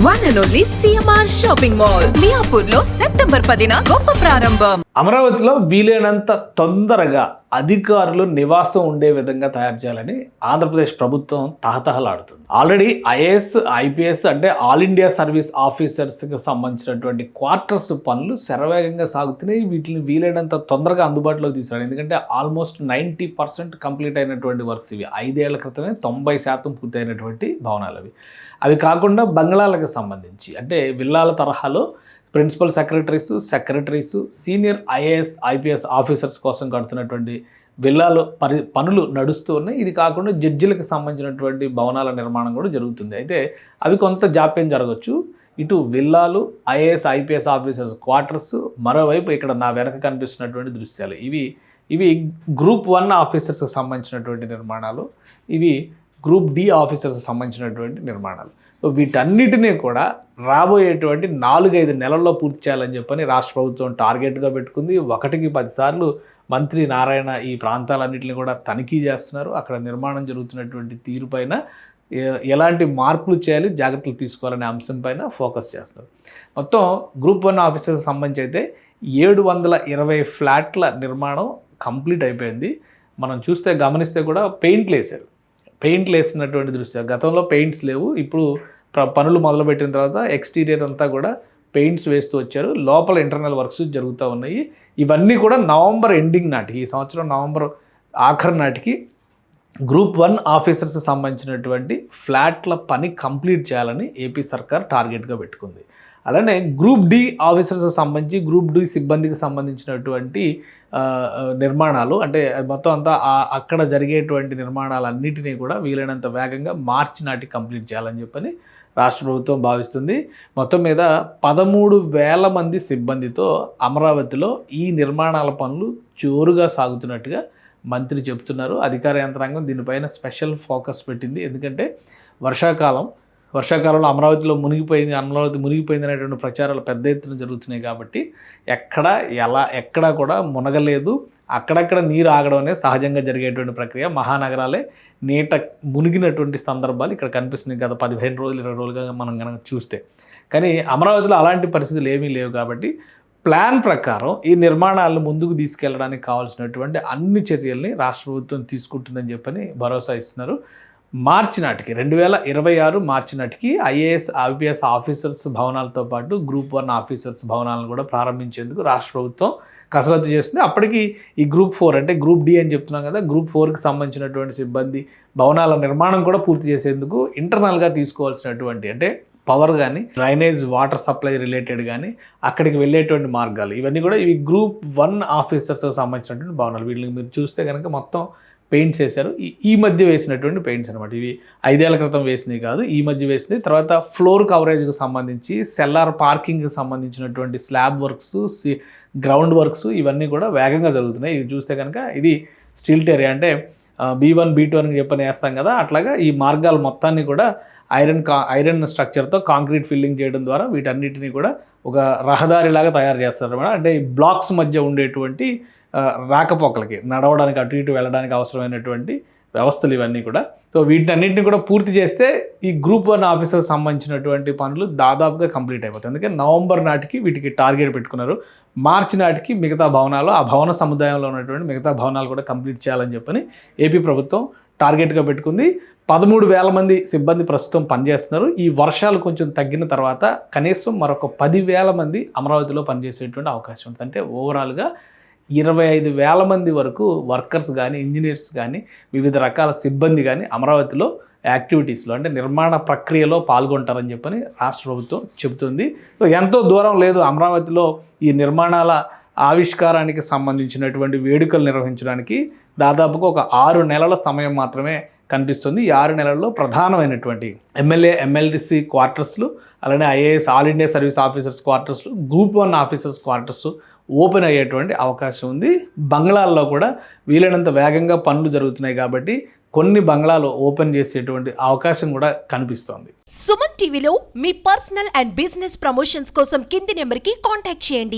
One and only CMR Shopping Mall. మియాపూర్లో September 10న గొప్ప ప్రారంభం. అమరావతిలో వీలైనంత తొందరగా అధికారులు నివాసం ఉండే విధంగా తయారు చేయాలని ఆంధ్రప్రదేశ్ ప్రభుత్వం తహతహలాడుతుంది. ఆల్రెడీ ఐఏఎస్, ఐపీఎస్ అంటే ఆల్ ఇండియా సర్వీస్ ఆఫీసర్స్కి సంబంధించినటువంటి క్వార్టర్స్ పనులు శరవేగంగా సాగుతున్నాయి. వీటిని వీలైనంత తొందరగా అందుబాటులోకి తీసుకురావాలి. ఎందుకంటే ఆల్మోస్ట్ 90% కంప్లీట్ అయినటువంటి వర్క్స్ ఇవి. 5 ఏళ్ల క్రితమే 90% పూర్తయినటువంటి భవనాలు అవి కాకుండా బంగ్లాలకు సంబంధించి అంటే విల్లాల తరహాలో principal secretaries senior IAS IPS officers కోసం కడుతున్నటువంటి విల్లాలు పనులు నడుస్తూ ఉన్నాయి. ఇది కాకుండా జడ్జిలకు సంబంధించినటువంటి భవనాల నిర్మాణం కూడా జరుగుతుంది. అయితే అవి కొంత జాప్యం జరగవచ్చు. ఇటు విల్లాలు, ఐఏఎస్ ఐపీఎస్ ఆఫీసర్స్ క్వార్టర్స్, మరోవైపు ఇక్కడ నా వెనక కనిపిస్తున్నటువంటి దృశ్యాలు ఇవి గ్రూప్ 1 ఆఫీసర్స్కి సంబంధించినటువంటి నిర్మాణాలు, ఇవి గ్రూప్ డి ఆఫీసర్స్కి సంబంధించినటువంటి నిర్మాణాలు. సో వీటన్నిటినీ కూడా రాబోయేటువంటి 4-5 నెలల్లో పూర్తి చేయాలని చెప్పని రాష్ట్ర ప్రభుత్వం టార్గెట్గా పెట్టుకుంది. 1కి 10 సార్లు మంత్రి నారాయణ ఈ ప్రాంతాలన్నింటినీ కూడా తనిఖీ చేస్తున్నారు. అక్కడ నిర్మాణం జరుగుతున్నటువంటి తీరుపైన ఎలాంటి మార్పులు చేయాలి, జాగ్రత్తలు తీసుకోవాలనే అంశం పైన ఫోకస్ చేస్తారు. మొత్తం గ్రూప్ 1 ఆఫీసర్కి సంబంధించి అయితే 720 ఫ్లాట్ల నిర్మాణం కంప్లీట్ అయిపోయింది. మనం గమనిస్తే కూడా పెయింట్లు వేసినటువంటి దృశ్యాలు. గతంలో పెయింట్స్ లేవు. ఇప్పుడు పనులు మొదలుపెట్టిన తర్వాత ఎక్స్టీరియర్ అంతా కూడా పెయింట్స్ వేస్తూ వచ్చారు. లోపల ఇంటర్నల్ వర్క్స్ జరుగుతూ ఉన్నాయి. ఇవన్నీ కూడా నవంబర్ ఎండింగ్ నాటికి, ఈ సంవత్సరం నవంబర్ ఆఖరి నాటికి గ్రూప్ 1 ఆఫీసర్స్కి సంబంధించినటువంటి ఫ్లాట్ల పని కంప్లీట్ చేయాలని ఏపీ సర్కార్ టార్గెట్గా పెట్టుకుంది. అలానే గ్రూప్ డి ఆఫీసర్స్కి సంబంధించి గ్రూప్ డి సిబ్బందికి సంబంధించినటువంటి నిర్మాణాలు అంటే మొత్తం అంతా అక్కడ జరిగేటువంటి నిర్మాణాలన్నిటినీ కూడా వీలైనంత వేగంగా మార్చి నాటికి కంప్లీట్ చేయాలని చెప్పని రాష్ట్ర ప్రభుత్వం భావిస్తుంది. మొత్తం మీద 13,000 మంది సిబ్బందితో అమరావతిలో ఈ నిర్మాణాల పనులు జోరుగా సాగుతున్నట్టుగా మంత్రి చెప్తున్నారు. అధికార యంత్రాంగం దీనిపైన స్పెషల్ ఫోకస్ పెట్టింది. ఎందుకంటే వర్షాకాలంలో అమరావతి మునిగిపోయింది అనేటువంటి ప్రచారాలు పెద్ద ఎత్తున జరుగుతున్నాయి. కాబట్టి ఎక్కడ కూడా మునగలేదు. అక్కడక్కడ నీరు ఆగడం అనేది సహజంగా జరిగేటువంటి ప్రక్రియ. మహానగరాలే మునిగినటువంటి సందర్భాలు ఇక్కడ కనిపిస్తున్నాయి గత 15 రోజులు 20 రోజులుగా మనం కనుక చూస్తే. కానీ అమరావతిలో అలాంటి పరిస్థితులు ఏమీ లేవు. కాబట్టి ప్లాన్ ప్రకారం ఈ నిర్మాణాలను ముందుకు తీసుకెళ్ళడానికి కావాల్సినటువంటి అన్ని చర్యల్ని రాష్ట్ర ప్రభుత్వం తీసుకుంటుందని చెప్పని భరోసా ఇస్తున్నారు. మార్చి నాటికి 2026 మార్చి నాటికి ఐఏఎస్ ఐపీఎస్ ఆఫీసర్స్ భవనాలతో పాటు గ్రూప్ 1 ఆఫీసర్స్ భవనాలను కూడా ప్రారంభించేందుకు రాష్ట్ర ప్రభుత్వం కసరత్తు చేస్తుంది. అప్పటికి ఈ గ్రూప్ 4 అంటే గ్రూప్ డి అని చెప్తున్నాం కదా, గ్రూప్ 4కి సంబంధించినటువంటి సిబ్బంది భవనాల నిర్మాణం కూడా పూర్తి చేసేందుకు ఇంటర్నల్గా తీసుకోవాల్సినటువంటి అంటే పవర్ కానీ, డ్రైనేజ్, వాటర్ సప్లై రిలేటెడ్ కానీ, అక్కడికి వెళ్ళేటువంటి మార్గాలు ఇవన్నీ కూడా ఇవి గ్రూప్ 1 ఆఫీసర్స్కి సంబంధించినటువంటి భవనాలు. వీళ్ళకి మీరు చూస్తే కనుక మొత్తం పెయింట్స్ వేశారు. ఈ మధ్య వేసినటువంటి పెయింట్స్ అనమాట. ఇవి 5 ఏళ్ల క్రితం వేసినవి కాదు, ఈ మధ్య వేసినవి. తర్వాత ఫ్లోర్ కవరేజ్కి సంబంధించి, సెల్లార్ పార్కింగ్కి సంబంధించినటువంటి స్లాబ్ వర్క్స్, గ్రౌండ్ వర్క్స్ ఇవన్నీ కూడా వేగంగా జరుగుతున్నాయి. ఇవి చూస్తే కనుక ఇది స్టిల్ట్ ఏరియా అంటే B1 B2 అని చెప్పని వేస్తాం కదా, అట్లాగా ఈ మార్గాలు మొత్తాన్ని కూడా ఐరన్ స్ట్రక్చర్తో కాంక్రీట్ ఫిల్లింగ్ చేయడం ద్వారా వీటన్నిటిని కూడా ఒక రహదారిలాగా తయారు చేస్తారు అన్నమాట. అంటే ఈ బ్లాక్స్ మధ్య ఉండేటువంటి రాకపోకలకి, నడవడానికి అటు ఇటు వెళ్ళడానికి అవసరమైనటువంటి వ్యవస్థలు ఇవన్నీ కూడా. సో వీటన్నిటిని కూడా పూర్తి చేస్తే ఈ గ్రూప్ 1 ఆఫీసర్కి సంబంధించినటువంటి పనులు దాదాపుగా కంప్లీట్ అయిపోతాయి. అందుకే నవంబర్ నాటికి వీటికి టార్గెట్ పెట్టుకున్నారు. మార్చి నాటికి మిగతా భవనాలు, ఆ భవన సముదాయంలో ఉన్నటువంటి మిగతా భవనాలు కూడా కంప్లీట్ చేయాలని చెప్పని ఏపీ ప్రభుత్వం టార్గెట్గా పెట్టుకుంది. 13,000 మంది సిబ్బంది ప్రస్తుతం పనిచేస్తున్నారు. ఈ వర్షాలు కొంచెం తగ్గిన తర్వాత కనీసం మరొక 10,000 మంది అమరావతిలో పనిచేసేటువంటి అవకాశం ఉంటుంది. అంటే ఓవరాల్గా 25,000 మంది వరకు వర్కర్స్ కానీ, ఇంజనీర్స్ కానీ, వివిధ రకాల సిబ్బంది కానీ అమరావతిలో యాక్టివిటీస్లో అంటే నిర్మాణ ప్రక్రియలో పాల్గొంటారని చెప్పని రాష్ట్ర ప్రభుత్వం చెబుతుంది. సో ఎంతో దూరం లేదు అమరావతిలో ఈ నిర్మాణాల ఆవిష్కారానికి సంబంధించినటువంటి వేడుకలు నిర్వహించడానికి దాదాపుగా ఒక 6 నెలల సమయం మాత్రమే కనిపిస్తుంది. ఈ 6 నెలల్లో ప్రధానమైనటువంటి ఎమ్మెల్యే ఎమ్మెల్సీ క్వార్టర్స్లు, అలానే IAS all India service officers క్వార్టర్స్లు, గ్రూప్ 1 ఆఫీసర్స్ క్వార్టర్స్ ఓపెన్ అయ్యేటువంటి అవకాశం ఉంది. బంగ్లాల్లో కూడా వీలైనంత వేగంగా పనులు జరుగుతున్నాయి కాబట్టి కొన్ని బంగ్లాలు ఓపెన్ చేసేటువంటి అవకాశం కూడా కనిపిస్తోంది. సుమన్ టీవీలో మీ పర్సనల్ అండ్ బిజినెస్ ప్రమోషన్స్ కోసం కింది నెంబర్కి కాంటాక్ట్ చేయండి.